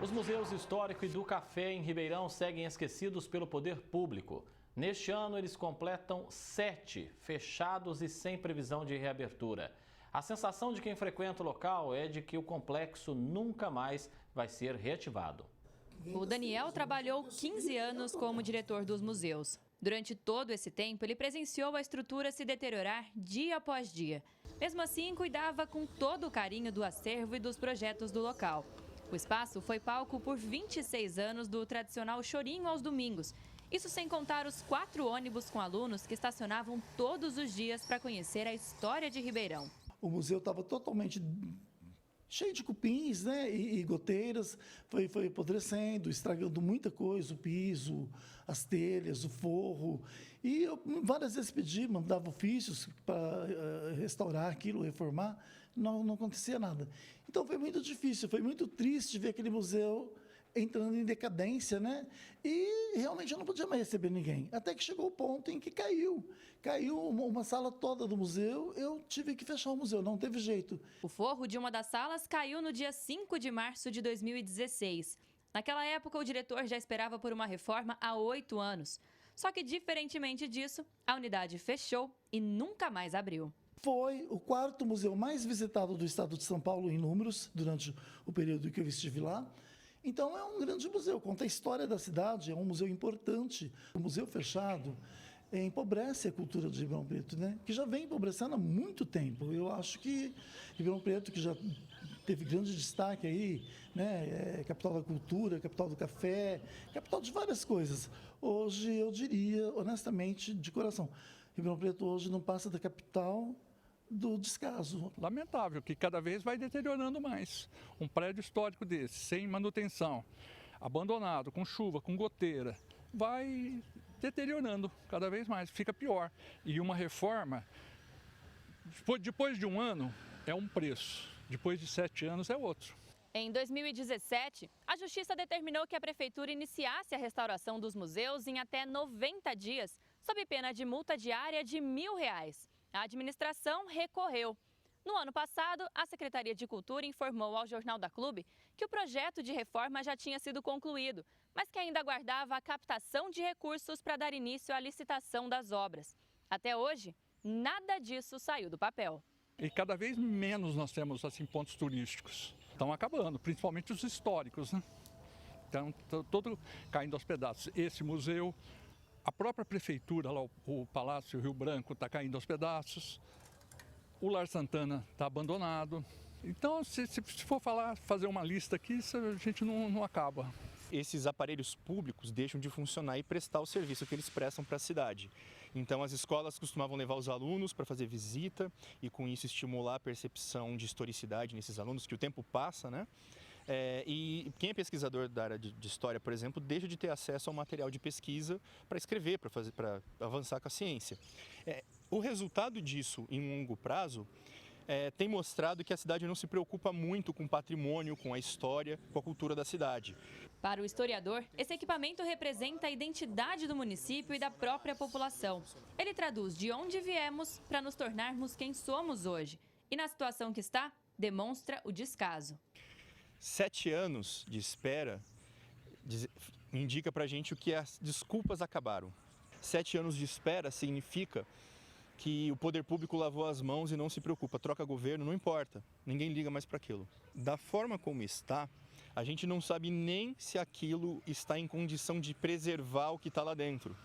Os museus histórico e do café em Ribeirão seguem esquecidos pelo poder público. Neste ano, eles completam 7, fechados e sem previsão de reabertura. A sensação de quem frequenta o local é de que o complexo nunca mais vai ser reativado. O Daniel trabalhou 15 anos como diretor dos museus. Durante todo esse tempo, ele presenciou a estrutura se deteriorar dia após dia. Mesmo assim, cuidava com todo o carinho do acervo e dos projetos do local. O espaço foi palco por 26 anos do tradicional chorinho aos domingos. Isso sem contar os 4 ônibus com alunos que estacionavam todos os dias para conhecer a história de Ribeirão. O museu estava totalmente cheio de cupins, né, e goteiras, foi apodrecendo, estragando muita coisa, o piso, as telhas, o forro. E eu várias vezes pedi, mandava ofícios para restaurar aquilo, reformar, não acontecia nada. Então foi muito difícil, foi muito triste ver aquele museu entrando em decadência, né? E realmente eu não podia mais receber ninguém. Até que chegou o ponto em que caiu uma sala toda do museu, eu tive que fechar o museu, não teve jeito. O forro de uma das salas caiu no dia 5 de março de 2016. Naquela época, o diretor já esperava por uma reforma há 8 anos. Só que, diferentemente disso, a unidade fechou e nunca mais abriu. Foi o 4º museu mais visitado do estado de São Paulo em números, durante o período que eu estive lá. Então, é um grande museu, conta a história da cidade, é um museu importante. O museu fechado empobrece a cultura de Ribeirão Preto, né? Que já vem empobrecendo há muito tempo. Eu acho que Ribeirão Preto, que já teve grande destaque aí, né? É capital da cultura, capital do café, capital de várias coisas. Hoje, eu diria, honestamente, de coração, Ribeirão Preto hoje não passa da capital do descaso. Lamentável que cada vez vai deteriorando mais. Um prédio histórico desse, sem manutenção, abandonado, com chuva, com goteira, vai deteriorando cada vez mais, fica pior. E uma reforma, depois de um ano, é um preço, depois de 7 anos é outro. Em 2017, a Justiça determinou que a Prefeitura iniciasse a restauração dos museus em até 90 dias, sob pena de multa diária de R$1.000. A administração recorreu. No ano passado, a Secretaria de Cultura informou ao Jornal da Clube que o projeto de reforma já tinha sido concluído, mas que ainda aguardava a captação de recursos para dar início à licitação das obras. Até hoje, nada disso saiu do papel. E cada vez menos nós temos assim, pontos turísticos. Estão acabando, principalmente os históricos, né? Então, todo caindo aos pedaços. Esse museu, a própria prefeitura, lá, o Palácio Rio Branco, está caindo aos pedaços. O Lar Santana está abandonado. Então, se for fazer uma lista aqui, a gente não acaba. Esses aparelhos públicos deixam de funcionar e prestar o serviço que eles prestam para a cidade. Então, as escolas costumavam levar os alunos para fazer visita e, com isso, estimular a percepção de historicidade nesses alunos, que o tempo passa, né? E quem é pesquisador da área de história, por exemplo, deixa de ter acesso ao material de pesquisa para escrever, para avançar com a ciência. O resultado disso, em um longo prazo, tem mostrado que a cidade não se preocupa muito com o patrimônio, com a história, com a cultura da cidade. Para o historiador, esse equipamento representa a identidade do município e da própria população. Ele traduz de onde viemos para nos tornarmos quem somos hoje. E na situação que está, demonstra o descaso. 7 anos de espera indica para a gente o que as desculpas acabaram. 7 anos de espera significa que o poder público lavou as mãos e não se preocupa. Troca governo, não importa. Ninguém liga mais para aquilo. Da forma como está, a gente não sabe nem se aquilo está em condição de preservar o que está lá dentro.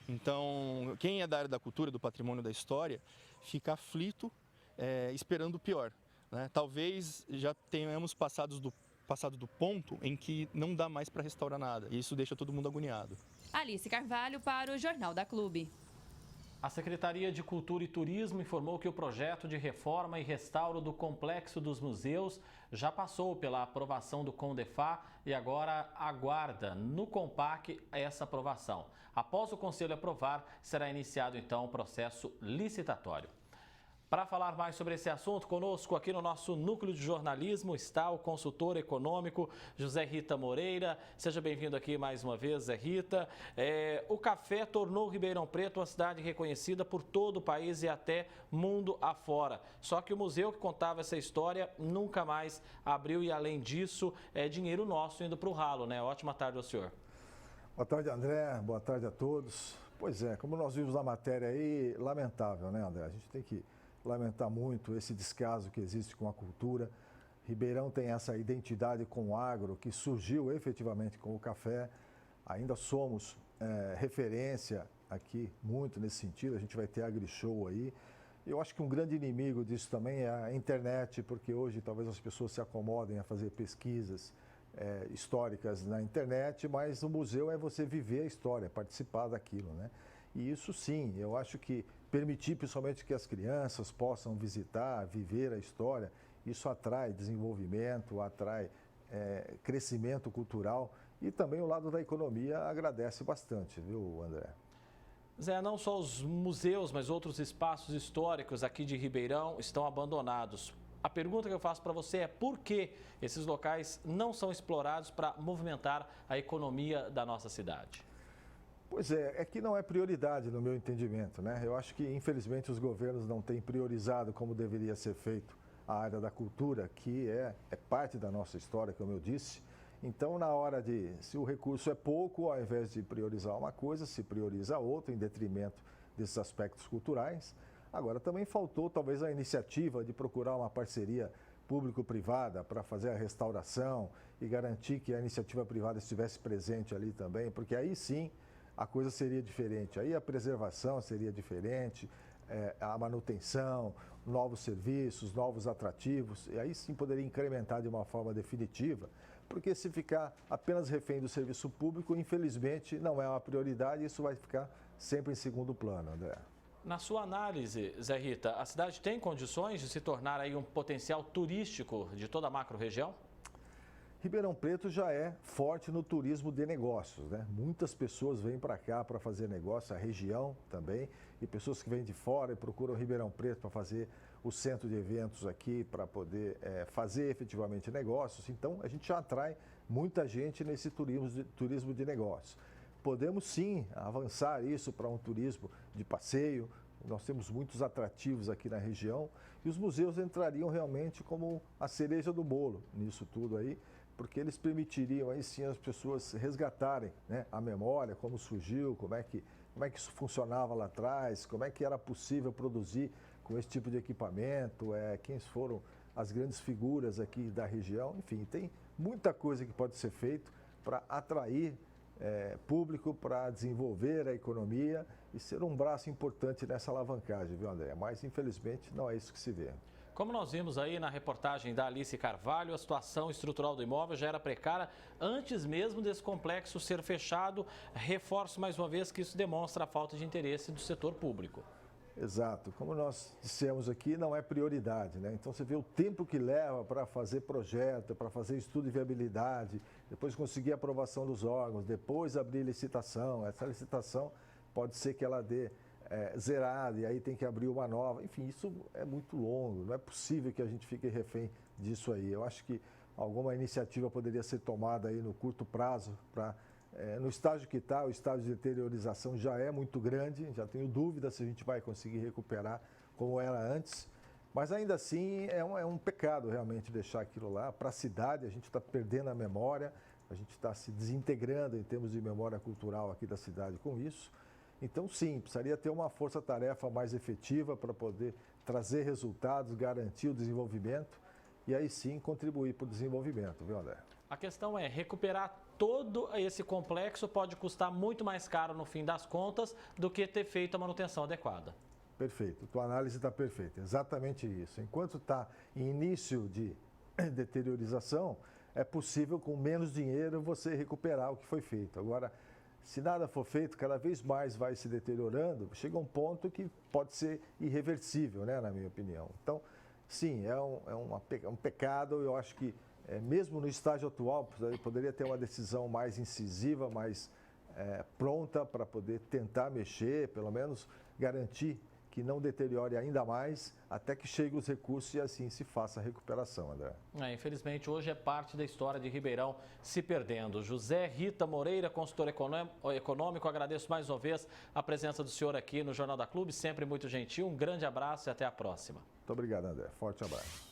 Então, quem é da área da cultura, do patrimônio, da história, fica aflito, esperando o pior, né? Talvez já tenhamos passado do ponto em que não dá mais para restaurar nada. E isso deixa todo mundo agoniado. Alice Carvalho para o Jornal da Clube. A Secretaria de Cultura e Turismo informou que o projeto de reforma e restauro do Complexo dos Museus já passou pela aprovação do CONDEFAR e agora aguarda no CONPAC essa aprovação. Após o Conselho aprovar, será iniciado então o processo licitatório. Para falar mais sobre esse assunto, conosco aqui no nosso núcleo de jornalismo está o consultor econômico José Rita Moreira. Seja bem-vindo aqui mais uma vez, Zé Rita. O café tornou Ribeirão Preto uma cidade reconhecida por todo o país e até mundo afora. Só que o museu que contava essa história nunca mais abriu e, além disso, é dinheiro nosso indo para o ralo, né? Ótima tarde ao senhor. Boa tarde, André. Boa tarde a todos. Pois é, como nós vimos na matéria aí, lamentável, né, André? A gente tem que lamentar muito esse descaso que existe com a cultura. Ribeirão tem essa identidade com o agro que surgiu efetivamente com o café. Ainda somos referência aqui muito nesse sentido. A gente vai ter AgriShow aí. Eu acho que um grande inimigo disso também é a internet, porque hoje talvez as pessoas se acomodem a fazer pesquisas históricas na internet, mas o museu é você viver a história, participar daquilo, né? E isso sim, eu acho que permitir principalmente que as crianças possam visitar, viver a história, isso atrai desenvolvimento, atrai crescimento cultural e também o lado da economia agradece bastante, viu, André? Zé, não só os museus, mas outros espaços históricos aqui de Ribeirão estão abandonados. A pergunta que eu faço para você é por que esses locais não são explorados para movimentar a economia da nossa cidade? Pois é que não é prioridade no meu entendimento, né? Eu acho que, infelizmente, os governos não têm priorizado como deveria ser feito a área da cultura, que é parte da nossa história, como eu disse. Então, na hora se o recurso é pouco, ao invés de priorizar uma coisa, se prioriza outra, em detrimento desses aspectos culturais. Agora, também faltou, talvez, a iniciativa de procurar uma parceria público-privada para fazer a restauração e garantir que a iniciativa privada estivesse presente ali também, porque aí sim a coisa seria diferente, aí a preservação seria diferente, a manutenção, novos serviços, novos atrativos, e aí sim poderia incrementar de uma forma definitiva, porque se ficar apenas refém do serviço público, infelizmente não é uma prioridade e isso vai ficar sempre em segundo plano, André. Na sua análise, Zé Rita, a cidade tem condições de se tornar aí um potencial turístico de toda a macro-região? Ribeirão Preto já é forte no turismo de negócios, né? Muitas pessoas vêm para cá para fazer negócio, a região também, e pessoas que vêm de fora e procuram Ribeirão Preto para fazer o centro de eventos aqui, para poder fazer efetivamente negócios. Então, a gente já atrai muita gente nesse turismo de negócios. Podemos sim avançar isso para um turismo de passeio. Nós temos muitos atrativos aqui na região e os museus entrariam realmente como a cereja do bolo nisso tudo aí, porque eles permitiriam aí sim as pessoas resgatarem, né, a memória, como surgiu, como é que isso funcionava lá atrás, como é que era possível produzir com esse tipo de equipamento, quem foram as grandes figuras aqui da região. Enfim, tem muita coisa que pode ser feito para atrair público, para desenvolver a economia e ser um braço importante nessa alavancagem, viu, André? Mas, infelizmente, não é isso que se vê. Como nós vimos aí na reportagem da Alice Carvalho, a situação estrutural do imóvel já era precária antes mesmo desse complexo ser fechado. Reforço mais uma vez que isso demonstra a falta de interesse do setor público. Exato. Como nós dissemos aqui, não é prioridade, né? Então, você vê o tempo que leva para fazer projeto, para fazer estudo de viabilidade, depois conseguir a aprovação dos órgãos, depois abrir licitação. Essa licitação pode ser que ela dê zerada e aí tem que abrir uma nova. Enfim, isso é muito longo. Não é possível que a gente fique refém disso aí. Eu acho que alguma iniciativa poderia ser tomada aí no curto prazo para... no estágio que está, o estágio de deteriorização já é muito grande, já tenho dúvida se a gente vai conseguir recuperar como era antes, mas ainda assim é um pecado realmente deixar aquilo lá. Para a cidade, a gente está perdendo a memória, a gente está se desintegrando em termos de memória cultural aqui da cidade com isso. Então, sim, precisaria ter uma força-tarefa mais efetiva para poder trazer resultados, garantir o desenvolvimento e aí sim contribuir para o desenvolvimento, viu, André? A questão é, recuperar todo esse complexo pode custar muito mais caro no fim das contas do que ter feito a manutenção adequada. Perfeito, tua análise está perfeita, exatamente isso. Enquanto está em início de deteriorização, é possível com menos dinheiro você recuperar o que foi feito. Agora, se nada for feito, cada vez mais vai se deteriorando, chega um ponto que pode ser irreversível, né, na minha opinião. Então, sim, é um pecado. Eu acho que mesmo no estágio atual, poderia ter uma decisão mais incisiva, mais pronta para poder tentar mexer, pelo menos garantir que que não deteriore ainda mais até que cheguem os recursos e assim se faça a recuperação, André. Infelizmente, hoje é parte da história de Ribeirão se perdendo. José Rita Moreira, consultor econômico, agradeço mais uma vez a presença do senhor aqui no Jornal da Clube, sempre muito gentil. Um grande abraço e até a próxima. Muito obrigado, André. Forte abraço.